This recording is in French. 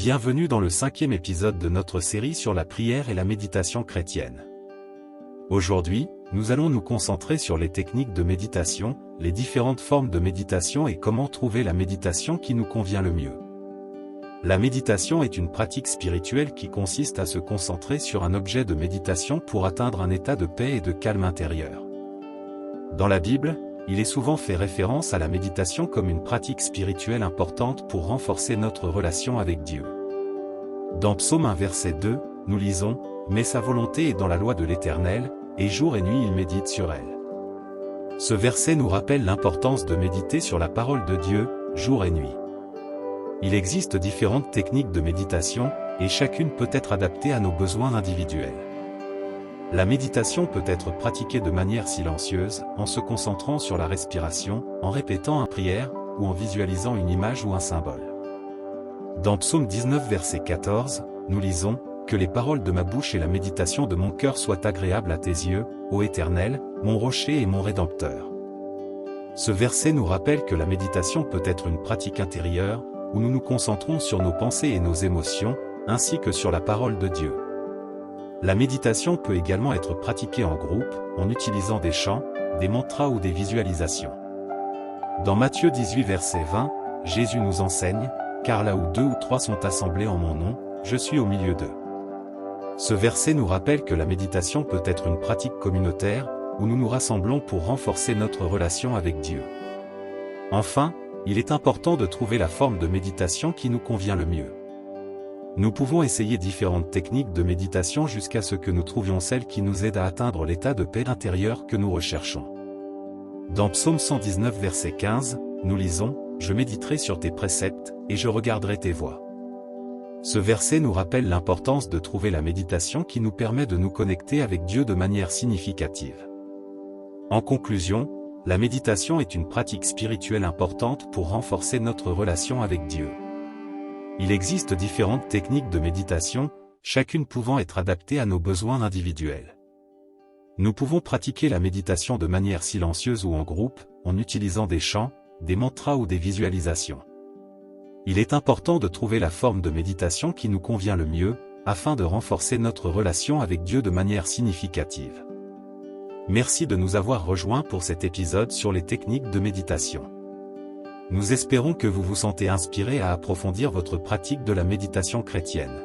Bienvenue dans le 5e épisode de notre série sur la prière et la méditation chrétienne. Aujourd'hui, nous allons nous concentrer sur les techniques de méditation, les différentes formes de méditation et comment trouver la méditation qui nous convient le mieux. La méditation est une pratique spirituelle qui consiste à se concentrer sur un objet de méditation pour atteindre un état de paix et de calme intérieur. Dans la Bible, il est souvent fait référence à la méditation comme une pratique spirituelle importante pour renforcer notre relation avec Dieu. Dans Psaume 1 verset 2, nous lisons « Mais sa volonté est dans la loi de l'Éternel, et jour et nuit il médite sur elle. » Ce verset nous rappelle l'importance de méditer sur la parole de Dieu, jour et nuit. Il existe différentes techniques de méditation, et chacune peut être adaptée à nos besoins individuels. La méditation peut être pratiquée de manière silencieuse, en se concentrant sur la respiration, en répétant une prière, ou en visualisant une image ou un symbole. Dans Psaume 19 verset 14, nous lisons « Que les paroles de ma bouche et la méditation de mon cœur soient agréables à tes yeux, ô Éternel, mon rocher et mon rédempteur. » Ce verset nous rappelle que la méditation peut être une pratique intérieure, où nous nous concentrons sur nos pensées et nos émotions, ainsi que sur la parole de Dieu. La méditation peut également être pratiquée en groupe, en utilisant des chants, des mantras ou des visualisations. Dans Matthieu 18 verset 20, Jésus nous enseigne « Car là où 2 ou 3 sont assemblés en mon nom, je suis au milieu d'eux. » Ce verset nous rappelle que la méditation peut être une pratique communautaire, où nous nous rassemblons pour renforcer notre relation avec Dieu. Enfin, il est important de trouver la forme de méditation qui nous convient le mieux. Nous pouvons essayer différentes techniques de méditation jusqu'à ce que nous trouvions celle qui nous aide à atteindre l'état de paix intérieure que nous recherchons. Dans Psaume 119 verset 15, nous lisons « Je méditerai sur tes préceptes, et je regarderai tes voies. » Ce verset nous rappelle l'importance de trouver la méditation qui nous permet de nous connecter avec Dieu de manière significative. En conclusion, la méditation est une pratique spirituelle importante pour renforcer notre relation avec Dieu. Il existe différentes techniques de méditation, chacune pouvant être adaptée à nos besoins individuels. Nous pouvons pratiquer la méditation de manière silencieuse ou en groupe, en utilisant des chants, des mantras ou des visualisations. Il est important de trouver la forme de méditation qui nous convient le mieux, afin de renforcer notre relation avec Dieu de manière significative. Merci de nous avoir rejoints pour cet épisode sur les techniques de méditation. Nous espérons que vous vous sentez inspiré à approfondir votre pratique de la méditation chrétienne.